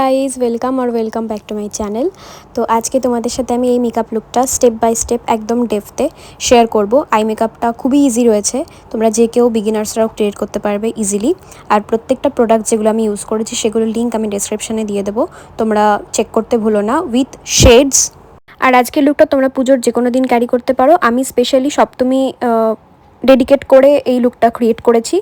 Guys welcome back to my channel. তো আজকে তোমাদের সাথে আমি এই মেকআপ লুকটা স্টেপ বাই স্টেপ একদম ডেপথে শেয়ার করব। আই মেকআপটা খুবই ইজি রয়েছে, তোমরা যে কেউ বিগিনার্সরাও ক্রিয়েট করতে পারবে ইজিলি। আর প্রত্যেকটা প্রোডাক্ট যেগুলো আমি ইউজ করেছি সেগুলোর লিঙ্ক আমি ডেসক্রিপশানে দিয়ে দেবো, তোমরা চেক করতে ভুলো না, উইথ শেডস। আর আজকের লুকটা তোমরা পুজোর যে কোনো দিন ক্যারি করতে পারো। আমি স্পেশালি সপ্তমী ডেডিকেট করে এই লুকটা ক্রিয়েট করেছি।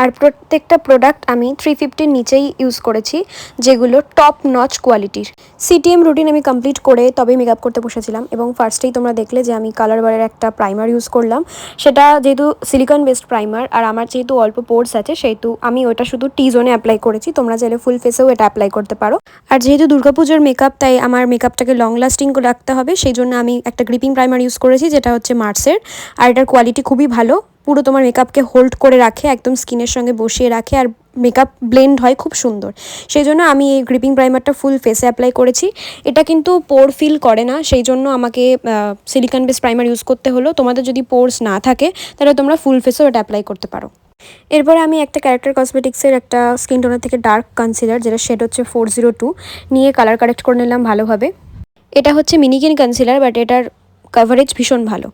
আর প্রত্যেকটা প্রোডাক্ট আমি 350-র নিচেই ইউজ করেছি, যেগুলো টপ নচ কোয়ালিটির। সিটিএম রুটিন আমি কমপ্লিট করে তবেই মেকআপ করতে বসেছিলাম, এবং ফার্স্টেই তোমরা দেখলে যে আমি কালার বারের একটা প্রাইমার ইউজ করলাম। সেটা যেহেতু সিলিকন বেসড প্রাইমার, আর আমার যেহেতু অল্প পোর্স আছে সেহেতু আমি ওটা শুধু টি জোনে অ্যাপ্লাই করেছি। তোমরা চাইলে ফুল ফেসেও এটা অ্যাপ্লাই করতে পারো। আর যেহেতু দুর্গাপুজোর মেকআপ, তাই আমার মেকআপটাকে লং লাস্টিং রাখতে হবে, সেই জন্য আমি একটা গ্রিপিং প্রাইমার ইউজ করেছি, যেটা হচ্ছে মার্সের। আর এটার কোয়ালিটি খুবই ভালো, পুরো তোমার মেকআপকে হোল্ড করে রাখে, একদম স্কিনের সঙ্গে বসিয়ে রাখে, আর মেকআপ ব্লেন্ড হয় খুব সুন্দর। সেই জন্য আমি এই গ্রিপিং প্রাইমারটা ফুল ফেসে অ্যাপ্লাই করেছি। এটা কিন্তু পোর ফিল করে না, সেই জন্য আমাকে সিলিকন বেস প্রাইমার ইউজ করতে হলো। তোমাদের যদি পোর্স না থাকে তাহলে তোমরা ফুল ফেসেও এটা অ্যাপ্লাই করতে পারো। এরপরে আমি একটা ক্যারেক্টার কসমেটিক্সের একটা স্কিন টোনার থেকে ডার্ক কনসিলার, যেটা শেড হচ্ছে 402, নিয়ে কালার কারেক্ট করে নিলাম ভালোভাবে। এটা হচ্ছে মিনিকিন কনসিলার, বাট এটার কভারেজ ভীষণ ভালো।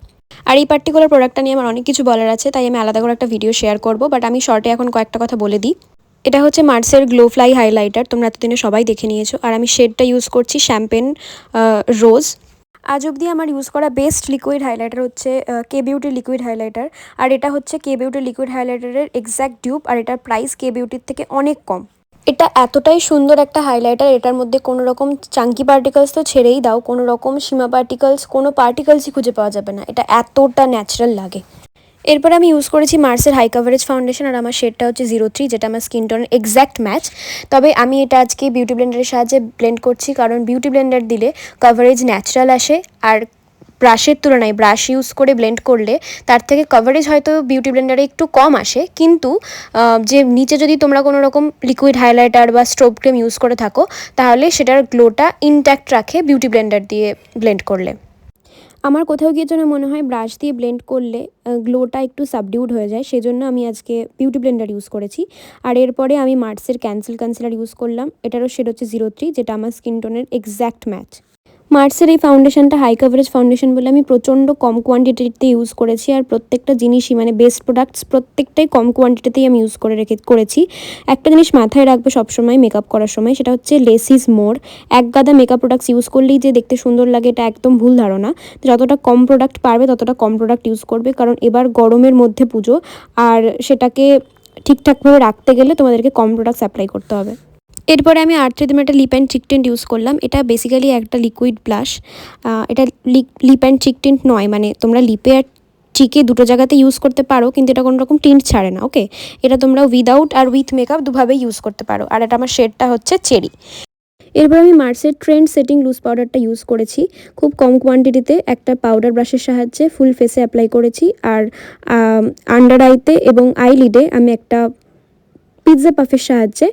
আর এই পার্টিকুলার প্রোডাক্টটা নিয়ে আমার অনেক কিছু বলার আছে, তাই আমি আলাদা করে একটা ভিডিও শেয়ার করব, বাট আমি শর্টে এখন কয়েকটা কথা বলে দিই। এটা হচ্ছে মার্সের গ্লো ফ্লাই হাইলাইটার, তোমরা এতদিনে সবাই দেখে নিয়েছো। আর আমি শেডটা ইউজ করছি শ্যাম্পেন রোজ। আজ অবধি আমার ইউজ করা বেস্ট লিকুইড হাইলাইটার হচ্ছে কে বিউটি লিকুইড হাইলাইটার। আর এটা হচ্ছে কে বিউটি লিকুইড হাইলাইটারের এক্স্যাক্ট ডিউপ, আর এটার প্রাইস কে বিউটির থেকে অনেক কম। এটা এতটাই সুন্দর একটা হাইলাইটার, এটার মধ্যে কোনো রকম চাঙ্কি পার্টিকেলস তো ছেড়েই দাও, কোনো রকম সীমা পার্টিকেলস, কোনো পার্টিকেলসই খুঁজে পাওয়া যাবে না। এটা এতটা ন্যাচারাল লাগে। এরপর আমি ইউজ করেছি মার্সের হাই কাভারেজ ফাউন্ডেশন, আর আমার শেডটা হচ্ছে 03, যেটা আমার স্কিন টোনের এক্স্যাক্ট ম্যাচ। তবে আমি এটা আজকে বিউটি ব্লেন্ডারের সাহায্যে ব্লেন্ড করছি, কারণ বিউটি ব্লেন্ডার দিলে কাভারেজ ন্যাচারাল আসে, আর ব্রাশের তুলনায় ব্রাশ ইউজ করে ব্লেন্ড করলে তার থেকে কভারেজ হয়তো বিউটি ব্লেন্ডারে একটু কম আসে, কিন্তু যে নিচে যদি তোমরা কোনো রকম লিকুইড হাইলাইটার বা স্ট্রোব ক্রিম ইউজ করে থাকো, তাহলে সেটার গ্লোটা ইনট্যাক্ট রাখে বিউটি ব্লেন্ডার দিয়ে ব্লেন্ড করলে। আমার কোথাও গিয়ে যেন মনে হয় ব্রাশ দিয়ে ব্লেন্ড করলে গ্লোটা একটু সাবডিউড হয়ে যায়, সেজন্য আমি আজকে বিউটি ব্লেন্ডার ইউজ করেছি। আর এরপরে আমি মার্সের ক্যান্সেল কনসিলার ইউজ করলাম, এটারও শেড হচ্ছে 03, যেটা আমার স্কিন টোনের এক্স্যাক্ট ম্যাচ। মার্সের এই ফাউন্ডেশনটা হাই কাভারেজ ফাউন্ডেশন বলে আমি প্রচণ্ড কম কোয়ান্টিটিতে ইউজ করেছি, আর প্রত্যেকটা জিনিসই মানে বেস্ট প্রোডাক্টস প্রত্যেকটাই কম কোয়ান্টিটিতেই আমি ইউজ করেছি। একটা জিনিস মাথায় রাখবে সবসময় মেকআপ করার সময়, সেটা হচ্ছে লেস ইজ মোর। এক গাদা মেকআপ প্রোডাক্টস ইউজ করলেই যে দেখতে সুন্দর লাগে, এটা একদম ভুল ধারণা। যতটা কম প্রোডাক্ট পারবে ততটা কম প্রোডাক্ট ইউজ করবে, কারণ এবার গরমের মধ্যে পুজো, আর সেটাকে ঠিকঠাকভাবে রাখতে গেলে তোমাদেরকে কম প্রোডাক্টস অ্যাপ্লাই করতে হবে। এরপরে আমি আর্ট রিদম একটা lip and cheek tint use করলাম। এটা বেসিক্যালি একটা লিকুইড ব্লাশ। এটা লিপ অ্যান্ড চিক টিন্ট নয়, মানে তোমরা লিপে আর চিকে দুটো জায়গাতে ইউজ করতে পারো, কিন্তু এটা কোনো রকম টিন্ট ছাড়ে না। ওকে, এটা তোমরা উইদাউট আর উইথ মেকআপ দুভাবেই ইউজ করতে পারো। আর এটা আমার শেডটা হচ্ছে চেরি। এরপর আমি মার্সের ট্রেন্ড সেটিং লুজ পাউডারটা ইউজ করেছি, খুব কম কোয়ান্টিটিতে একটা পাউডার ব্রাশের সাহায্যে ফুল ফেসে অ্যাপ্লাই করেছি। আর আন্ডার আইতে এবং আইলিডে আমি একটা পিৎজা পাফের সাহায্যে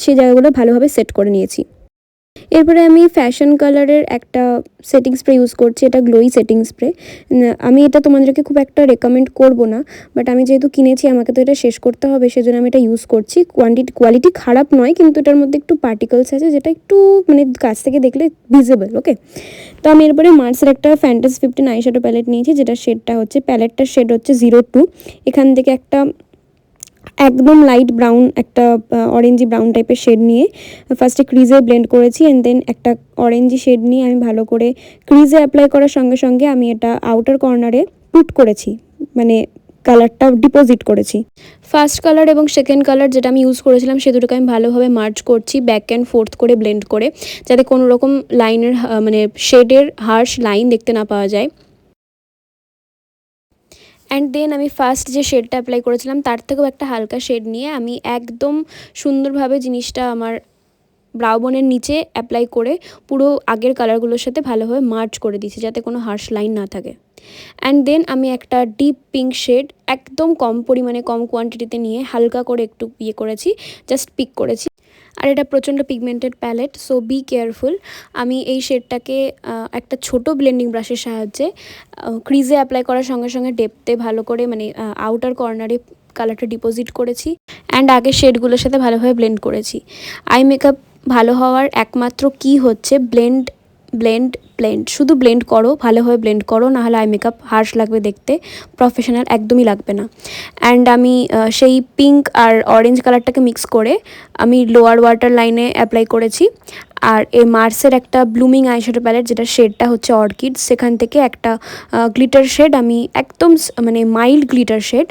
সেই জায়গাগুলো ভালোভাবে সেট করে নিয়েছি। এরপরে আমি ফ্যাশন কালারের একটা সেটিং স্প্রে ইউজ করছি, এটা গ্লোই সেটিং স্প্রে। আমি এটা তোমাদেরকে খুব একটা রেকমেন্ড করব না, বাট আমি যেহেতু কিনেছি আমাকে তো এটা শেষ করতে হবে, সেজন্য আমি এটা ইউজ করছি। কোয়ালিটি খারাপ নয়, কিন্তু এটার মধ্যে একটু পার্টিকেলস আছে, যেটা একটু মানে কাছ থেকে দেখলে ভিজিবল। ওকে, তো আমি এরপরে মার্সের একটা ফ্যান্টাসি 15 আইশ্যাডো প্যালেট নিয়েছি, যেটা শেডটা হচ্ছে প্যালেটটার শেড হচ্ছে 02। এখান থেকে একটা একদম লাইট ব্রাউন, একটা অরেঞ্জি ব্রাউন টাইপের শেড নিয়ে ফার্স্টে ক্রিজে ব্লেন্ড করেছি, অ্যান্ড দেন একটা অরেঞ্জি শেড নিয়ে আমি ভালো করে ক্রিজে অ্যাপ্লাই করার সঙ্গে সঙ্গে আমি এটা আউটার কর্নারে পুট করেছি, মানে কালারটা ডিপোজিট করেছি। ফার্স্ট কালার এবং সেকেন্ড কালার যেটা আমি ইউজ করেছিলাম সে দুটোকে আমি ভালোভাবে মার্জ করছি, ব্যাক অ্যান্ড ফোর্থ করে ব্লেন্ড করে, যাতে কোনো রকম লাইনের মানে শেডের হার্শ লাইন দেখতে না পাওয়া যায়। অ্যান্ড দেন আমি ফার্স্ট যে শেডটা অ্যাপ্লাই করেছিলাম তার থেকেও একটা হালকা শেড নিয়ে আমি একদম সুন্দরভাবে জিনিসটা আমার ব্রাউ বোনের নিচে অ্যাপ্লাই করে পুরো আগের কালারগুলোর সাথে ভালোভাবে মার্জ করে দিয়েছি, যাতে কোনো হার্শ লাইন না থাকে। অ্যান্ড দেন আমি একটা ডিপ পিঙ্ক শেড একদম কম পরিমাণে কম কোয়ান্টিটিতে নিয়ে হালকা করে একটু করেছি, জাস্ট পিক করেছি। আর এটা প্রচণ্ড pigmented palette, so be careful. আমি এই শেডটাকে একটা ছোট ব্লেন্ডিং ব্রাশের সাহায্যে ক্রিজে অ্যাপ্লাই করার সঙ্গে সঙ্গে ডেপথে ভালো করে মানে আউটার কর্নারে কালারটা ডিপোজিট করেছি, অ্যান্ড আগের শেডগুলোর সাথে ভালোভাবে ব্লেন্ড করেছি। আই মেকআপ ভালো হওয়ার একমাত্র কি হচ্ছে ব্লেন্ড ব্লেন্ড ব্লেন্ড, শুধু ব্লেন্ড করো, ভালোভাবে ব্লেন্ড করো, নাহলে আই মেকআপ হার্শ লাগবে দেখতে, প্রফেশনাল একদমই লাগবে না। অ্যান্ড আমি সেই পিঙ্ক আর অরেঞ্জ কালারটাকে মিক্স করে আমি লোয়ার ওয়াটার লাইনে অ্যাপ্লাই করেছি। আর এই মার্সের একটা ব্লুমিং আইশ্যাডো প্যালেট, যেটা শেডটা হচ্ছে অর্কিড, সেখান থেকে একটা গ্লিটার শেড, আমি একদম মানে মাইল্ড গ্লিটার শেড,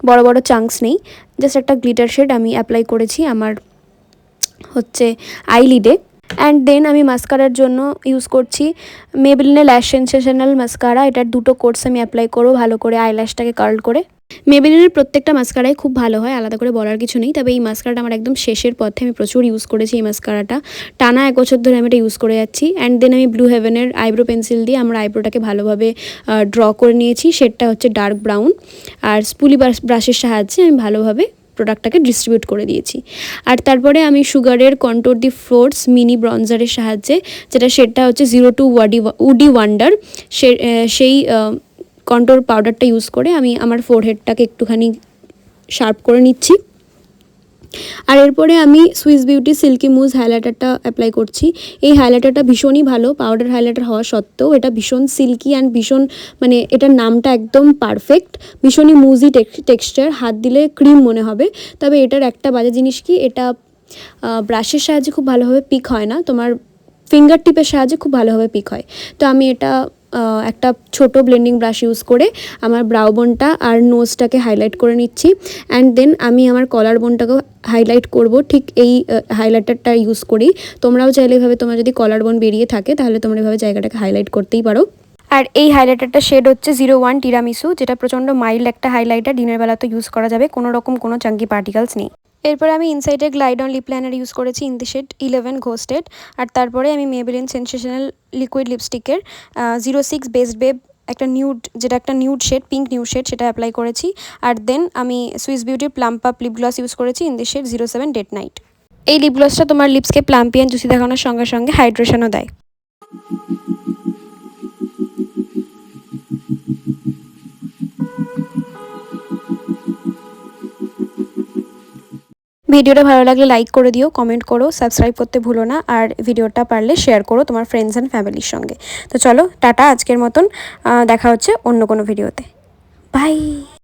বড় বড় চাঙ্কস নেই, জাস্ট একটা গ্লিটার শেড আমি অ্যাপ্লাই করেছি আমার হচ্ছে আইলিডে। অ্যান্ড দেন আমি মাস্কারার জন্য ইউজ করছি মেবেলিনের ল্যাশ সেনসেশনাল মাস্কারা। এটার দুটো কোটস আমি অ্যাপ্লাই করবো ভালো করে আইল্যাশটাকে কার্ল করে। মেবেলিনের প্রত্যেকটা মাস্কারাই খুব ভালো হয়, আলাদা করে বলার কিছু নেই, তবে এই মাস্কারাটা আমার একদম শেষের পথে, আমি প্রচুর ইউজ করেছি এই মাস্কারাটা, টানা 1 বছর ধরে আমি এটা ইউজ করে যাচ্ছি। অ্যান্ড দেন আমি ব্লু হেভেনের আইব্রো পেন্সিল দিয়ে আমার আইব্রোটাকে ভালোভাবে ড্র করে নিয়েছি, শেডটা হচ্ছে ডার্ক ব্রাউন। আর স্পুলি ব্রাশের সাহায্যে আমি ভালোভাবে প্রোডাক্টটাকে ডিস্ট্রিবিউট করে দিয়েছি। আর তারপরে আমি সুগারের কন্ট্রোর দি ফ্লোর্স মিনি ব্রঞ্জারের সাহায্যে, যেটা শেডটা হচ্ছে 02 উডি ওয়ান্ডার, সেই কন্ট্রোর পাউডারটা ইউজ করে আমি আমার ফোরহেডটাকে একটুখানি শার্প করে নিচ্ছি। আর এরপরে আমি সুইস বিউটি সিল্কি মুজ হাইলাইটারটা অ্যাপ্লাই করছি। এই হাইলাইটারটা ভীষণই ভালো, পাউডার হাইলাইটার হওয়া সত্ত্বেও এটা ভীষণ সিল্কি অ্যান্ড ভীষণ, মানে এটার নামটা একদম পারফেক্ট, ভীষণই মুজি টেক্সচার, হাত দিলে ক্রিম মনে হবে। তবে এটার একটা বাজে জিনিস কি, এটা ব্রাশের সাহায্যে খুব ভালোভাবে পিক হয় না, তোমার ফিঙ্গার টিপের সাহায্যে খুব ভালোভাবে পিক হয়। তো আমি এটা একটা ছোট ব্লেন্ডিং ব্রাশ ইউজ করে আমার ব্রাউ বোনটা আর নোজটাকে হাইলাইট করে নিচ্ছি। অ্যান্ড দেন আমি আমার কলার বোনটাকেও হাইলাইট করব ঠিক এই হাইলাইটারটা ইউজ করেই। তোমরাও চাইলে এভাবে, তোমার যদি কলার বোন বেরিয়ে থাকে তাহলে তোমরা এভাবে জায়গাটাকে হাইলাইট করতেই পারো। আর এই হাইলাইটারটা শেড হচ্ছে 01 টিরামিসু, যেটা প্রচণ্ড মাইল্ড একটা হাইলাইটার, দিনের বেলা তো ইউজ করা যাবে, কোনো রকম কোনো চাঙ্কি পার্টিকেলস নেই। এরপরে আমি ইনসাইডে glide on lip liner use করেছি ইন দি শেড 11 ঘোস্টেড। আর তারপরে আমি মেবেলিন সেনসেশনাল লিকুইড লিপস্টিকের 06 বেস্ট বেব, একটা নিউড, যেটা একটা nude shade, pink nude shade, সেটা অ্যাপ্লাই করেছি। আর দেন আমি সুইস বিউটির plump up lip gloss use করেছি in the shade 07 date night. এই লিপ গ্লসটা তোমার লিপসকে প্লাম্পি অ্যান্ড জুসি দেখানোর সঙ্গে সঙ্গে হাইড্রেশনও দেয়। ভিডিওটা ভালো লাগলে লাইক করে দিও, কমেন্ট করো, সাবস্ক্রাইব করতে ভুলো না, আর ভিডিওটা পারলে শেয়ার করো তোমার ফ্রেন্ডস অ্যান্ড ফ্যামিলির সঙ্গে। তো চলো টাটা, আজকের মতন দেখা হচ্ছে অন্য কোনো ভিডিওতে, বাই।